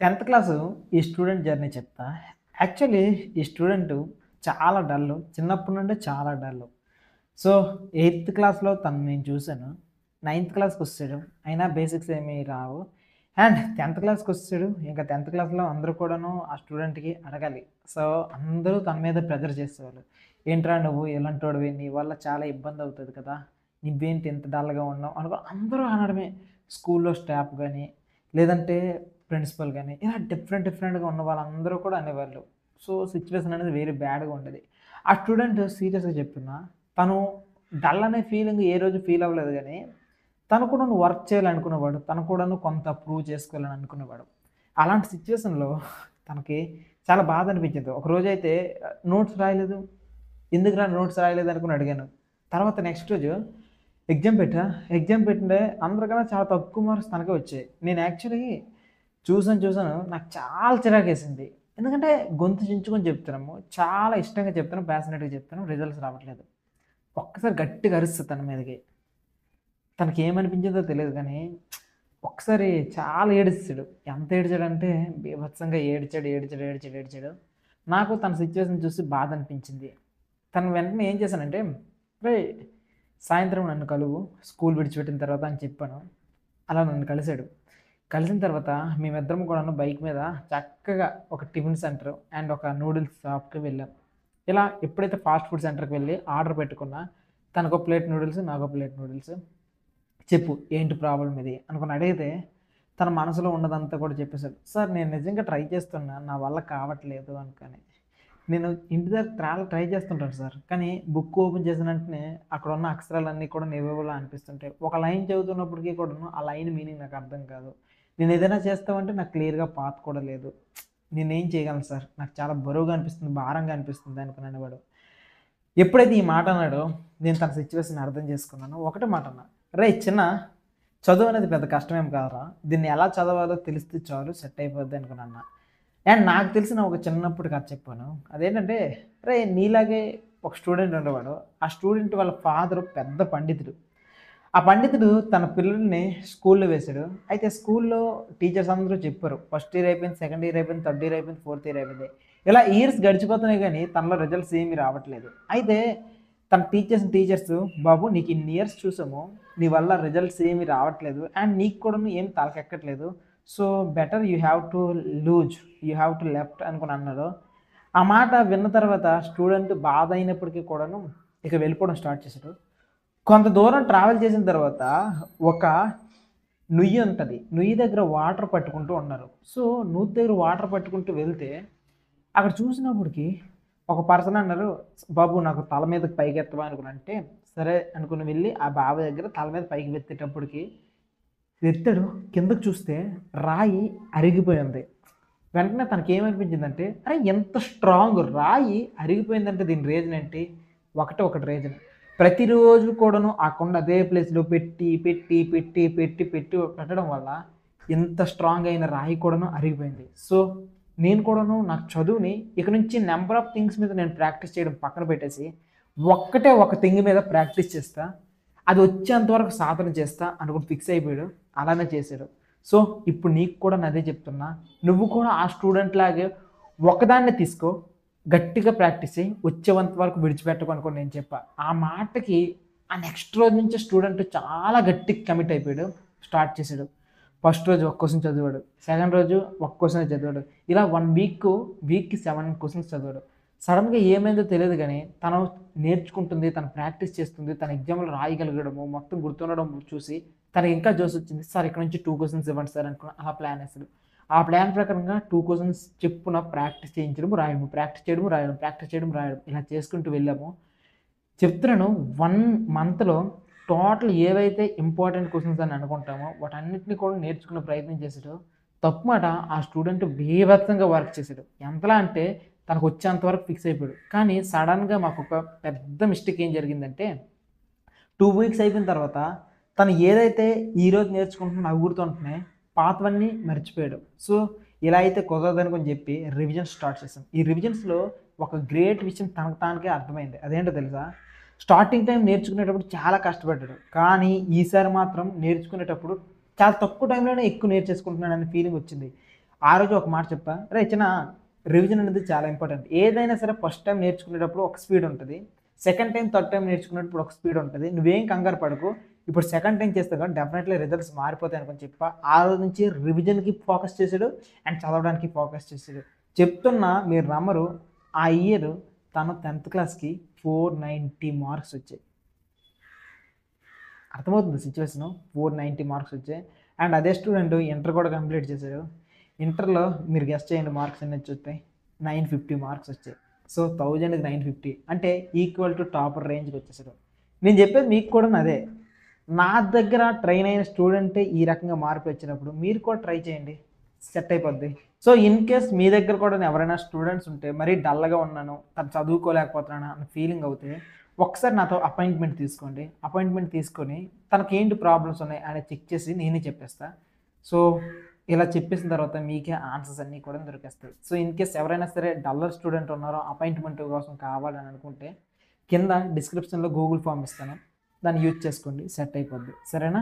10థ్ క్లాసు ఈ student journey చెప్తా. యాక్చువల్లీ ఈ స్టూడెంటు చాలా డల్లు. చిన్నప్పటి నుండే చాలా డల్లు. సో, 8థ్ క్లాస్‌లో తనని నేను చూసాను. 9థ్ క్లాస్‌కొచ్చేసాడు. అయినా బేసిక్స్ ఏమి రావు. అండ్ 10థ్ క్లాస్‌కొచ్చేసాడు. ఇంకా 10థ్ క్లాస్‌లో అందరూ కూడాను ఆ స్టూడెంట్‌కి అడగాలి. సో, అందరూ తన మీద ప్రెజర్ చేసేవాళ్ళు. "ఏంట్రా నువ్వు ఇలాంటోడివి? నీ వల్ల చాలా ఇబ్బందవుతది కదా! నువ్వేంటి ఇంత డల్‌గా ఉన్నావు?" అందరూ అనడమే. స్కూల్‌లో స్టాఫ్ గాని, లేదంటే ప్రిన్సిపల్ గాని, ఇలా డిఫరెంట్‌గా ఉన్న వాళ్ళందరూ కూడా అనేవాళ్ళు. సో, సిట్యుయేషన్ అనేది వెరీ బ్యాడ్‌గా ఉండేది. ఆ స్టూడెంట్ సీరియస్‌గా చెప్తున్నా, తను డల్ అనే ఫీలింగ్ ఏ రోజు ఫీల్ అవ్వలేదు గానీ, తను కూడాను వర్క్ చేయాలనుకునేవాడు. తను కూడాను కొంత ప్రూవ్ చేసుకోవాలని అనుకునేవాడు. అలాంటి సిట్యుయేషన్‌లో తనకి చాలా బాధ అనిపించింది. ఒకరోజైతే నోట్స్ రాయలేదు. ఎందుకురా నోట్స్ రాయలేదు అనుకుని అడిగాను. తర్వాత నెక్స్ట్ రోజు ఎగ్జామ్ పెట్టా. ఎగ్జామ్ పెట్టింటే అందరికన్నా చాలా తక్కువ మార్క్స్ తనకే వచ్చాయి. నేను యాక్చువల్లీ చూసాను. నాకు చాలా చిరాకేసింది. ఎందుకంటే గొంతు చించుకొని చెప్తున్నాము. చాలా ఇష్టంగా చెప్తాను. ప్యాషనేట్‌గా చెప్తాను. రిజల్ట్స్ రావట్లేదు. ఒక్కసారి గట్టిగా అరుస్తా తన మీదకి. తనకేమనిపించిందో తెలీదు గానీ, ఒక్కసారి చాలా ఏడిసేసాడు. ఎంత ఏడిచాడంటే బీభత్సంగా ఏడిచాడు. నాకు తన సిట్యుయేషన్ చూసి బాధనిపించింది. తను వెంటనే ఏం చేశానంటే, "రేయ్! సాయంత్రం నన్ను కలువు స్కూల్ విడిచిపెట్టిన తర్వాత" అని చెప్పాను. అలా నన్ను కలిసాడు. కలిసిన తర్వాత మేమిద్దరం కూడాను బైక్ మీద చక్కగా ఒక టిఫిన్ సెంటర్ అండ్ ఒక నూడిల్స్ షాప్‌కి వెళ్ళాం. ఇలా ఎప్పుడైతే ఫాస్ట్ ఫుడ్ సెంటర్‌కి వెళ్లి ఆర్డర్ పెట్టుకున్నా, తనకో ప్లేట్ నూడిల్స్, నాకో ప్లేట్ నూడిల్స్. చెప్పు ఏంటి ప్రాబ్లమ్ ఇది అనుకుని అడిగితే, తన మనసులో ఉన్నదంతా కూడా చెప్పేసాడు. సార్ నేను నిజంగా ట్రై చేస్తున్నా. నా వల్ల కావట్లేదు అనుకని. నేను ఇంటి దగ్గర ట్రై చేస్తుంటాను సార్. కానీ బుక్ ఓపెన్ చేసిన వెంటనే అక్కడున్న అక్షరాలన్నీ కూడా నిలువులా అనిపిస్తుంటాయి. ఒక లైన్ చదువుతున్నప్పటికి కూడాను ఆ లైన్ మీనింగ్ నాకు అర్థం కాదు. నేనేదైనా చేస్తామంటే నాకు క్లియర్‌గా పాత్ కూడా లేదు. నేనేం చేయగలను సార్? నాకు చాలా బరువుగా అనిపిస్తుంది, భారంగా అనిపిస్తుంది అనుకుని అనేవాడు. ఎప్పుడైతే ఈ మాట అన్నాడో నేను తన సిట్యుయేషన్‌ని అర్థం చేసుకున్నాను. ఒకటే మాట అన్నా. "రేయ్ చిన్న చదువు అనేది పెద్ద కష్టమేం కాదురా. దీన్ని ఎలా చదవాలో తెలిస్తే చాలు సెట్ అయిపోద్ది" అనుకుని అన్నా. అండ్ నాకు తెలిసిన ఒక చిన్నప్పుడు కథ చెప్పాను. అదేంటంటే, "అరేయ్! నీలాగే ఒక స్టూడెంట్ ఉండేవాడు. ఆ స్టూడెంట్ వాళ్ళ ఫాదరు పెద్ద పండితుడు. ఆ పండితుడు తన పిల్లల్ని స్కూల్‌లో వేశాడు. అయితే స్కూల్‌లో టీచర్స్ అందరూ చెప్పారు. ఫస్ట్ ఇయర్ అయిపోయింది, సెకండ్ ఇయర్ అయిపోయింది, థర్డ్ ఇయర్ అయిపోయింది, ఫోర్త్ ఇయర్ అయిపోయింది. ఇలా ఇయర్స్ గడిచిపోతున్నాయి గానీ, తనలో రిజల్ట్స్ ఏమి రావట్లేదు. అయితే తన టీచర్స్ "బాబు నీకు ఇన్ని ఇయర్స్ చూసాము. నీ వల్ల రిజల్ట్స్ ఏమి రావట్లేదు. అండ్ నీకు కూడాను ఏం తలకెక్కట్లేదు. So, better you have to lose. You have to left" అనుకోని అన్నారు. ఆ మాట విన్న తర్వాత స్టూడెంట్ బాధ అయినప్పటికీ కూడాను ఇక వెళ్ళిపోవడం స్టార్ట్ చేశాడు. కొంత దూరం ట్రావెల్ చేసిన తర్వాత ఒక నుయ్యి ఉంటది. నుయ్యి దగ్గర వాటర్ పట్టుకుంటూ ఉన్నారు. సో, నూతి దగ్గర వాటర్ పట్టుకుంటూ వెళ్తే, అక్కడ చూసినప్పటికి ఒక పర్సన్ అన్నారు, "బాబు నాకు తల మీదకి పైకెత్తవా" అనుకుని అంటే, సరే అనుకుని వెళ్ళి ఆ బావి దగ్గర తల మీద పైకి ఎత్తేటప్పటికి ఎత్తాడు. కిందకి చూస్తే రాయి అరిగిపోయింది. వెంటనే తనకేమనిపించిందంటే, అరే! ఎంత స్ట్రాంగ్ రాయి అరిగిపోయిందంటే దీని రీజన్ ఏంటి? ఒకటే ఒకటి రీజన్. ప్రతిరోజు కూడాను ఆ కొండ అదే ప్లేస్‌లో పెట్టడం వల్ల ఇంత స్ట్రాంగ్ అయిన రాయి కూడాను అరిగిపోయింది. సో, నేను కూడాను నాకు చదువుని ఇక నుంచి నంబర్ ఆఫ్ థింగ్స్ మీద నేను ప్రాక్టీస్ చేయడం పక్కన పెట్టేసి, ఒక్కటే ఒక థింగ్ మీద ప్రాక్టీస్ చేస్తా. అది వచ్చేంత వరకు సాధన చేస్తా అనుకుని ఫిక్స్ అయిపోయాడు. అలానే చేశాడు. సో, ఇప్పుడు నీకు కూడా నేనదే చెప్తున్నా. నువ్వు కూడా ఆ స్టూడెంట్ లాగే ఒకదాన్నే తీసుకో. గట్టిగా ప్రాక్టీస్ చెయి. వచ్చేంత వరకు విడిచిపెట్టకు అనుకోని నేను చెప్పా. ఆ మాటకి ఆ నెక్స్ట్ రోజు నుంచి స్టూడెంట్ చాలా గట్టిగా కమిట్ అయిపోయాడు. స్టార్ట్ చేసాడు. ఫస్ట్ రోజు ఒక క్వెషన్ చదివాడు. సెకండ్ రోజు ఒక క్వెషనే చదివాడు. ఇలా 1 వీక్‌కి 7 క్వెషన్స్ చదివాడు. సడెన్‌గా ఏమైందో తెలీదు గానీ, తను నేర్చుకుంటుంది, తను ప్రాక్టీస్ చేస్తుంది, తను ఎగ్జామ్‌లో రాయగలగడము, మొత్తం గుర్తుండడం చూసి తనకి ఇంకా జోసొచ్చింది. సార్ ఇక్కడ నుంచి 2 క్వెషన్స్ ఇవ్వండి సార్ అనుకుని అలా ప్లాన్ ఏసాడు. ఆ ప్లాన్ ప్రకారంగా 2 క్వెషన్స్ చెప్పున ప్రాక్టీస్ చేయించడము, రాయడము, ప్రాక్టీస్ చేయడం, రాయడం ఇలా చేసుకుంటూ వెళ్ళాము. చెప్తున్నాను 1 మంత్‌లో టోటల్ ఏవైతే ఇంపార్టెంట్ క్వెషన్స్ అని అనుకుంటామో వాటన్నిటిని కూడా నేర్చుకునే ప్రయత్నం చేసాడు. తప్పు మాట ఆ స్టూడెంట్ బీభత్సంగా వర్క్ చేసాడు. ఎంతలా అంటే తనకొచ్చేంత వరకు ఫిక్స్ అయిపోయాడు. కానీ సడెన్‌గా మాకొక పెద్ద మిస్టేక్ ఏం జరిగిందంటే 2 వీక్స్ అయిపోయిన తర్వాత తను ఏదైతే ఈరోజు నేర్చుకుంటున్నాడో అవి గుర్తుంటున్నాయి. పాతవన్నీ మర్చిపోయాడు. సో, ఇలా అయితే కుదరదనుకోని చెప్పి రివిజన్ స్టార్ట్ చేశాం. ఈ రివిజన్స్‌లో ఒక గ్రేట్ విషయం తనకు తానుకే అర్థమైంది. అదేంటో తెలుసా? స్టార్టింగ్ టైమ్ నేర్చుకునేటప్పుడు చాలా కష్టపడ్డాడు. కానీ ఈసారి మాత్రం నేర్చుకునేటప్పుడు చాలా తక్కువ టైంలోనే ఎక్కువ నేర్చేసుకుంటున్నాడనే ఫీలింగ్ వచ్చింది. ఆ రోజు ఒక మాట చెప్పా, రే చిన్న రివిజన్ అనేది చాలా ఇంపార్టెంట్. ఏదైనా సరే ఫస్ట్ టైం నేర్చుకునేటప్పుడు ఒక స్పీడ్ ఉంటుంది. సెకండ్ టైం, థర్డ్ టైం నేర్చుకునేటప్పుడు ఒక స్పీడ్ ఉంటుంది. నువ్వేం కంగారు పడకు. ఇప్పుడు సెకండ్ టైం చేస్తే కానీ డెఫినెట్లీ రిజల్ట్స్ మారిపోతాయి అనుకుని చెప్పా. ఆ రోజు నుంచి రివిజన్‌కి ఫోకస్ చేసాడు అండ్ చదవడానికి ఫోకస్ చేసాడు. చెప్తున్నా మీరు నమ్మరు, ఆ ఇయర్ తను 10th క్లాస్‌కి 490 మార్క్స్ వచ్చాయి. అర్థమవుతుంది సిచ్యువేషను. 490 మార్క్స్ వచ్చాయి. అండ్ అదే స్టూడెంట్ ఇంటర్ కూడా కంప్లీట్ చేశాడు. ఇంటర్‌లో మీరు గెస్ చేయండి మార్క్స్ ఎన్ని వచ్చుంటాయి? 950 మార్క్స్ వచ్చాయి. సో, 1000కి 950 అంటే ఈక్వల్ టు టాపర్ రేంజ్‌కి వచ్చేసాడు. నేను చెప్పేది మీకు కూడాను అదే. నా దగ్గర ట్రైన్ అయిన స్టూడెంటే ఈ రకంగా మార్పులు వచ్చినప్పుడు మీరు కూడా ట్రై చేయండి. సెట్ అయిపోద్ది. సో, ఇన్ కేస్ మీ దగ్గర కూడా ఎవరైనా స్టూడెంట్స్ ఉంటే మరీ డల్‌గా ఉన్నాను, తను చదువుకోలేకపోతున్నాను అన్న ఫీలింగ్ అవుతే ఒకసారి నాతో అపాయింట్మెంట్ తీసుకోండి. అపాయింట్మెంట్ తీసుకొని తనకేంటి ప్రాబ్లమ్స్ ఉన్నాయి అనేది చెక్ చేసి నేనే చెప్పేస్తా. సో, ఇలా చెప్పేసిన తర్వాత మీకే ఆన్సర్స్ అన్నీ కూడా దొరికేస్తాయి. సో, ఇన్ కేస్ ఎవరైనా సరే డల్లర్ స్టూడెంట్ ఉన్నారో అపాయింట్మెంట్ కోసం కావాలని అనుకుంటే కింద డిస్క్రిప్షన్‌లో గూగుల్ ఫార్మ్ ఇస్తాను. దాన్ని యూజ్ చేసుకోండి. సెట్ అయిపోద్ది. సరేనా?